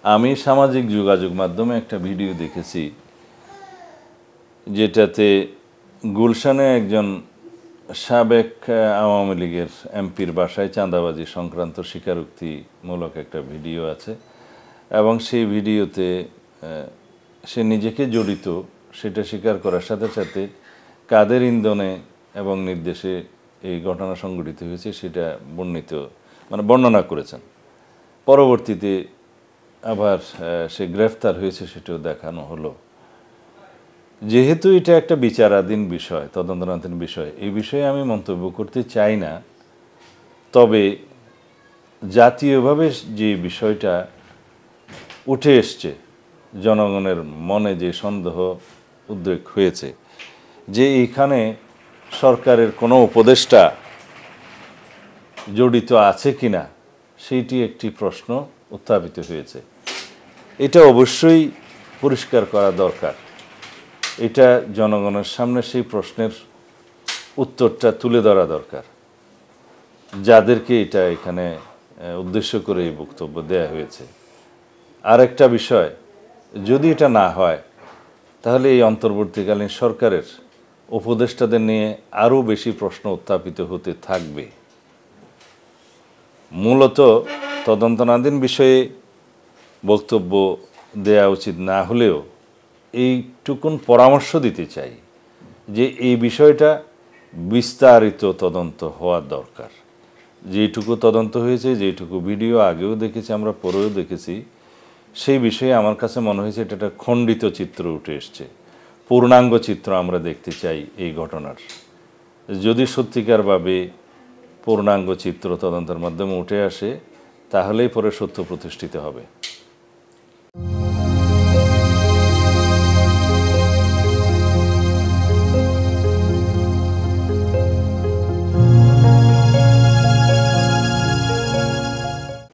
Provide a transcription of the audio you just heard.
আমি সামাজিক যোগাযোগ মাধ্যমে একটা ভিডিও দেখেছি যেটাতে গুলশানে একজন সাবেক আওয়ামী লীগের এমপির বাসায় চাঁদাবাজি সংক্রান্ত স্বীকারোক্তিমূলক একটা ভিডিও আছে এবং সেই ভিডিওতে সে নিজেকে জড়িত সেটা স্বীকার করার সাথে সাথে কাদের ইন্ধনে এবং নির্দেশে এই ঘটনা সংঘটিত হয়েছে সেটা বর্ণনা করেছেন। পরবর্তীতে আবার সে গ্রেফতার হয়েছে সেটাও দেখানো হলো। যেহেতু এটা একটা বিচারাধীন বিষয়, তদন্তনাধীন বিষয়, এই বিষয়ে আমি মন্তব্য করতে চাই না। তবে জাতীয়ভাবে যে বিষয়টা উঠে এসছে, জনগণের মনে যে সন্দেহ উদ্রেক হয়েছে যে এখানে সরকারের কোনো উপদেষ্টা জড়িত আছে কিনা, সেইটি একটি প্রশ্ন উত্থাপিত হয়েছে। এটা অবশ্যই পরিষ্কার করা দরকার। এটা জনগণের সামনে সেই প্রশ্নের উত্তরটা তুলে ধরা দরকার, যাদেরকে এটা এখানে উদ্দেশ্য করে এই বক্তব্য দেয়া হয়েছে। আরেকটা বিষয়, যদি এটা না হয় তাহলে এই অন্তর্বর্তীকালীন সরকারের উপদেষ্টাদের নিয়ে আরও বেশি প্রশ্ন উত্থাপিত হতে থাকবে। মূলত তদন্তনাধীন বিষয়ে বক্তব্য দেয়া উচিত না হলেও এইটুকুন পরামর্শ দিতে চাই যে এই বিষয়টা বিস্তারিত তদন্ত হওয়া দরকার। যেইটুকু তদন্ত হয়েছে, যেইটুকু ভিডিও আগেও দেখেছি, আমরা পরেও দেখেছি, সেই বিষয়ে আমার কাছে মনে হয়েছে এটা একটা খণ্ডিত চিত্র উঠে এসছে। পূর্ণাঙ্গ চিত্র আমরা দেখতে চাই এই ঘটনার। যদি সত্যিকারভাবে পূর্ণাঙ্গ চিত্র তদন্তের মাধ্যমে উঠে আসে তাহলেই পরে সত্য প্রতিষ্ঠিত হবে।